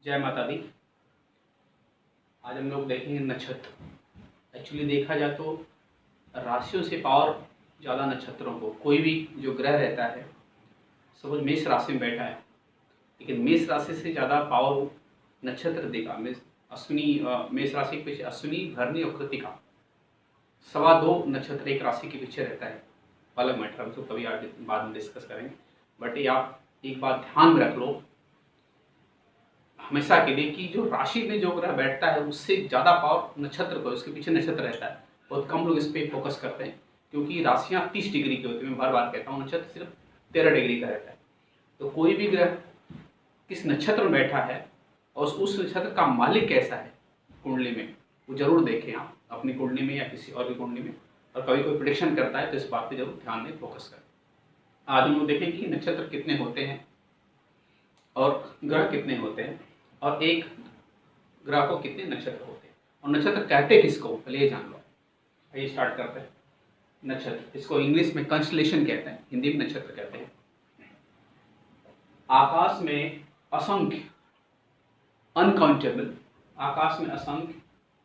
जय माता दी। आज हम लोग देखेंगे नक्षत्र। एक्चुअली देखा जाए तो राशियों से पावर ज़्यादा नक्षत्रों को। कोई भी जो ग्रह रहता है, सपोज मेष राशि में बैठा है, लेकिन मेष राशि से ज़्यादा पावर नक्षत्र देगा। अश्विनी, मेष राशि के पीछे अश्विनी, भरणी और कृतिका, 2.25 नक्षत्र एक राशि के पीछे रहता है। अलग मैटर, हम तो कभी आगे बाद में डिस्कस करेंगे। बट ये आप एक बात ध्यान में रख लो हमेशा के लिए कि जो राशि में जो ग्रह बैठता है उससे ज़्यादा पावर नक्षत्र को, उसके पीछे नक्षत्र रहता है। बहुत कम लोग इस पर फोकस करते हैं क्योंकि राशियाँ 30 डिग्री की होती है। मैं बार बार कहता हूँ, नक्षत्र सिर्फ 13 डिग्री का रहता है। तो कोई भी ग्रह किस नक्षत्र में बैठा है और उस नक्षत्र का मालिक कैसा है कुंडली में, वो जरूर देखें आप अपनी कुंडली में या किसी और भी कुंडली में। और कभी कोई प्रेडिक्शन करता है तो इस बात पर जरूर ध्यान में फोकस करें। आज हम लोग देखें कि नक्षत्र कितने होते हैं और ग्रह कितने होते हैं और एक ग्रह को कितने नक्षत्र होते हैं और नक्षत्र कहते किसको, पहले ये जान लो। आइए स्टार्ट करते हैं। नक्षत्र, इसको इंग्लिश में कंस्टलेशन कहते हैं, हिंदी में नक्षत्र कहते हैं। आकाश में असंख्य, अनकाउंटेबल, आकाश में असंख्य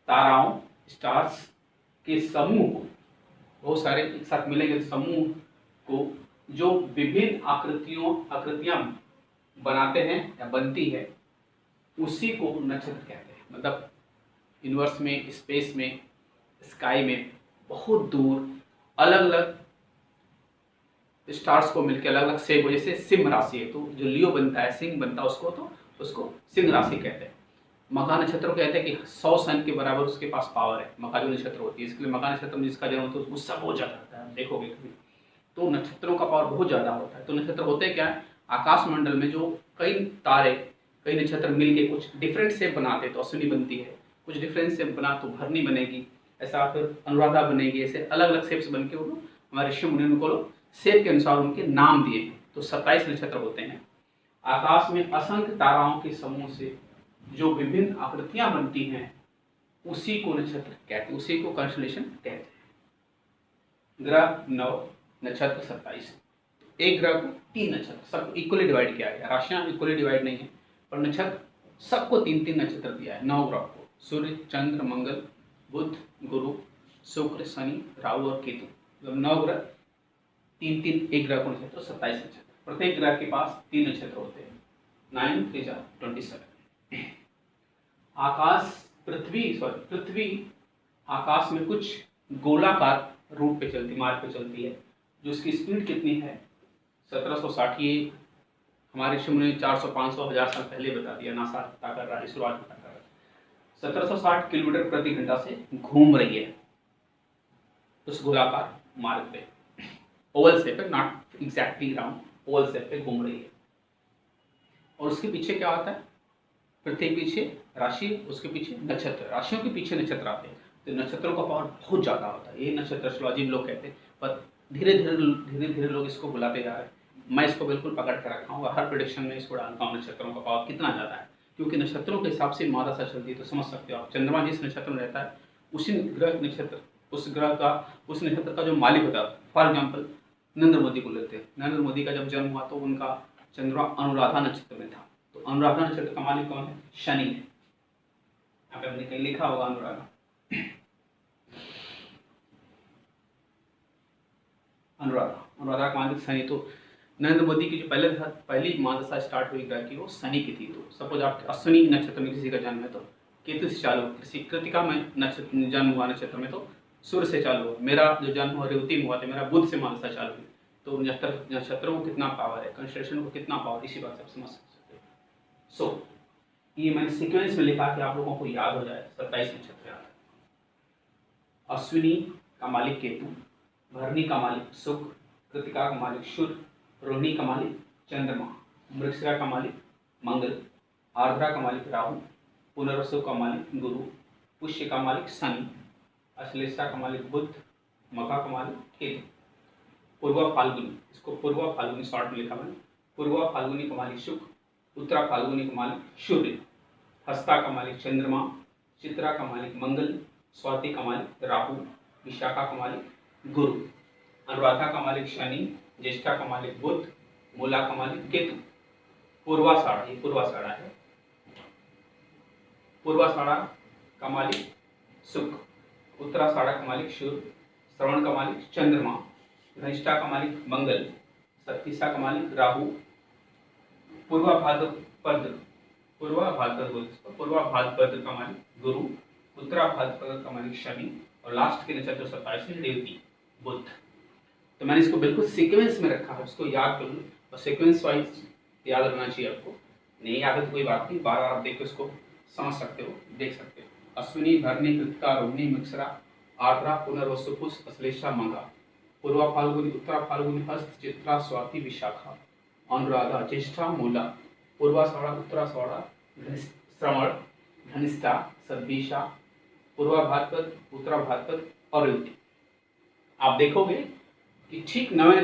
ताराओं, स्टार्स के समूह को, बहुत सारे एक साथ मिलेंगे समूह को, जो विभिन्न आकृतियां बनाते हैं या बनती है, उसी को नक्षत्र कहते हैं। मतलब यूनिवर्स में, स्पेस में, स्काई में बहुत दूर अलग अलग स्टार्स को मिलकर अलग अलग शेप, जैसे सिंह राशि है तो जो लियो बनता है, सिंह बनता है, उसको सिंह राशि कहते हैं। मघा नक्षत्र को कहते हैं कि 100 सन के बराबर उसके पास पावर है, मघा जो नक्षत्र होती है। इसके लिए मघा नक्षत्र में जिसका जन्म होता है उसका बहुत ज़्यादा होता है, देखोगे कभी तो नक्षत्रों का पावर बहुत ज़्यादा होता है। तो नक्षत्र होते क्या है, आकाश मंडल में जो कई तारे, कई नक्षत्र मिलके कुछ डिफरेंट शेप बनाते हैं तो अश्विनी बनती है, कुछ डिफरेंट शेप बना तो भरणी बनेगी, ऐसा फिर अनुराधा बनेगी। ऐसे अलग अलग शेप्स बन के वो हमारे ऋषि मुनि को शेप के अनुसार उनके नाम दिए हैं। तो 27 नक्षत्र होते हैं। आकाश में असंख्य ताराओं के समूह से जो विभिन्न आकृतियां बनती हैं उसी को नक्षत्र कहते हैं, उसी को कंस्टलेशन कहते हैं। ग्रह 9, नक्षत्र 27। एक ग्रह को 3 नक्षत्र, सबको इक्वली डिवाइड किया गया। राशियां इक्वली डिवाइड नहीं है पर नक्षत्र सबको 3-3 नक्षत्र दिया है। 9 ग्रह को, सूर्य, चंद्र, मंगल, बुध, गुरु, शुक्र, शनि, राहु और केतु, मतलब 9 ग्रह 3-3 एक ग्रह को नक्षत्र, 27 नक्षत्र। प्रत्येक ग्रह के पास 3 नक्षत्र होते हैं। 9 3 27। पृथ्वी आकाश में कुछ गोलाकार रूट पे चलती, मार्ग पे चलती है, जो उसकी स्पीड कितनी है 1760। ये हमारे ऋषि मुनि 400-500 1000 साल पहले बता दिया, नासा पता कर रहा है, इसरो आज पता कर रहा है। 1760 किलोमीटर प्रति घंटा से घूम रही है उस गोलाकार मार्ग पे, ओवल शेप पे, not exactly round, Oval shape पे घूम रही है। और उसके पीछे क्या होता है, पृथ्वी के पीछे राशि, उसके पीछे नक्षत्र, राशियों के पीछे नक्षत्र आते हैं। तो नक्षत्रों का पावर बहुत ज़्यादा होता है। ये नक्षत्र एस्ट्रोलॉजी लोग कहते हैं, पर धीरे धीरे लोग इसको भुलाते जा रहे हैं। मैं इसको बिल्कुल पकड़ कर रखा हूँ, हर प्रेडिक्शन में इसको डालता हूँ नक्षत्रों का पावर कितना ज़्यादा है, क्योंकि नक्षत्रों के हिसाब से मादा सा चलती है। तो समझ सकते हो आप, चंद्रमा जिस नक्षत्र में रहता है उसी ग्रह नक्षत्र, उस नक्षत्र का जो मालिक होता है। फॉर एग्जाम्पल नरेंद्र मोदी को लेते हैं। नरेंद्र मोदी का जब जन्म हुआ तो उनका चंद्रमा अनुराधा नक्षत्र में था। तो अनुराधा नक्षत्र का मालिक कौन है, शनि है। यहाँ पे हमने कहीं लिखा होगा अनुराधा। अनुराधा का मालिक शनि। तो नरेंद्र मोदी की जो पहली महादशा स्टार्ट हुई ग्रह की, वो शनि की थी। तो सपोज आपके अश्विनी नक्षत्र में किसी का जन्म है तो केतु से चालू, किसी कृतिका में नक्षत्र जन्म हुआ नक्षत्र में तो सूर्य से चालू हुआ। मेरा जो जन्म हुआ रेवती में हुआ था, मेरा बुध से महादशा चालू हुई। तो नक्षत्रों को कितना पावर है, कंस्टलेशन को कितना पावर, इसी बात से आप समझ सकते हैं। सो ये मैंने सीक्वेंस में लिखा कि आप लोगों को याद हो जाए। 27 नक्षत्र याद है। अश्विनी का मालिक केतु, भरणी का मालिक शुक्र, कृतिका का मालिक सूर्य, रोहिणी का मालिक चंद्रमा, मृगशिरा का मालिक मंगल, आर्द्रा का मालिक राहु, पुनर्वसु का मालिक गुरु, पुष्य का मालिक शनि, अश्लेषा का मालिक बुध, मघा का मालिक केतु। पूर्वा फाल्गुनी, इसको पूर्वा फाल्गुनी शॉर्ट में लिखा मैंने। पूर्वा फाल्गुनी का मालिक शुक्र, उत्तरा फाल्गुनी का मालिक सूर्य, हस्ता का मालिक चंद्रमा, चित्रा का मालिक मंगल, स्वाति का मालिक राहु, विशाखा का मालिक गुरु, अनुराधा का मालिक शनि, ज्येष्ठा का मालिक बुध, मूला का मालिक केतु। पूर्वाषाढ़, ये पूर्वाषाढ़ है। पूर्वाषाढ़ा का मालिक शुक्र, उत्तराषाढ़ा का मालिक सूर्य, श्रवण का मालिक चंद्रमा, धनिष्ठा का मालिक मंगल, शतभिषा का मालिक राहु, पूर्वा भाद्रपद का मालिक गुरु, उत्तरा भाद्रपद का मालिक शनि और लास्ट के नक्षत्र 27 में रेवती बुध। तो मैंने इसको बिल्कुल सीक्वेंस में रखा है, उसको याद कर लो और सीक्वेंस वाइज याद रखना चाहिए आपको। नहीं याद है तो कोई बात नहीं, बार बार आप देख के उसको समझ सकते हो, देख सकते हो। अश्विनी, भरणी, कृतिका, रोहिणी, मृगशिरा, आर्द्रा, पुनर्वसु, पुष्य, अश्लेषा, मघा, पूर्वा फाल्गुनी, उत्तरा फाल्गुनी, हस्त, चित्रा, स्वाति, विशाखा, अनुराधा, ज्येष्ठा, मूला, पूर्वाषाढ़ा, उत्तराषाढ़ा, श्रवण, धनिष्ठा, शतभिषा, पूर्वा भाद्रपद, उत्तरा भाद्रपद और रेवती। आप देखोगे कि ठीक 9वें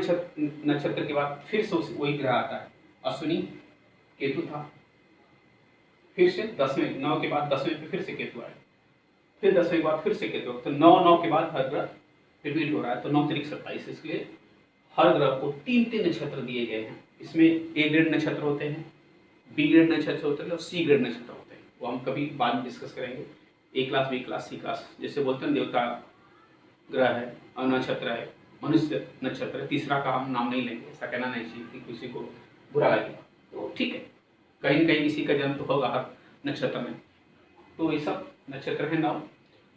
नक्षत्र के बाद फिर से वही ग्रह आता है। अश्विनी केतु था, फिर से 10वें, 9 के बाद 10वें पे फिर से केतु आए, फिर 10वें के बाद फिर से केतु। तो 9 के बाद हर ग्रह रिपीट हो रहा है। तो 9 तिरिक 27, इसलिए हर ग्रह को 3 नक्षत्र दिए गए हैं। इसमें ए ग्रेड नक्षत्र होते हैं, बी ग्रेड नक्षत्र होते हैं और सी ग्रेड नक्षत्र होते हैं। वो हम कभी बाद में डिस्कस करेंगे। ए क्लास, बी क्लास, सी क्लास, जैसे बोलते हैं देवता ग्रह है और नक्षत्र है, मनुष्य नक्षत्र है। तीसरा का हम नाम नहीं लेंगे, ऐसा कहना नहीं चाहिए कि किसी को बुरा लगे। तो ठीक है, कहीं न कहीं किसी का जन्म तो होगा हर नक्षत्र में। तो ये सब नक्षत्र है 9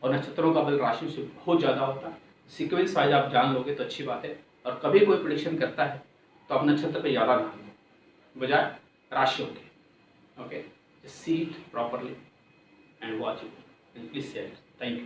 और नक्षत्रों का बल राशि से बहुत ज़्यादा होता है। सीक्वेंस वाइज आप जान लोगे तो अच्छी बात है। और कभी कोई प्रेडिक्शन करता है तो आप नक्षत्र पे ज़्यादा ध्यान दो बजाय राशियों के। Okay, see it properly and watch it and please share. Thank you.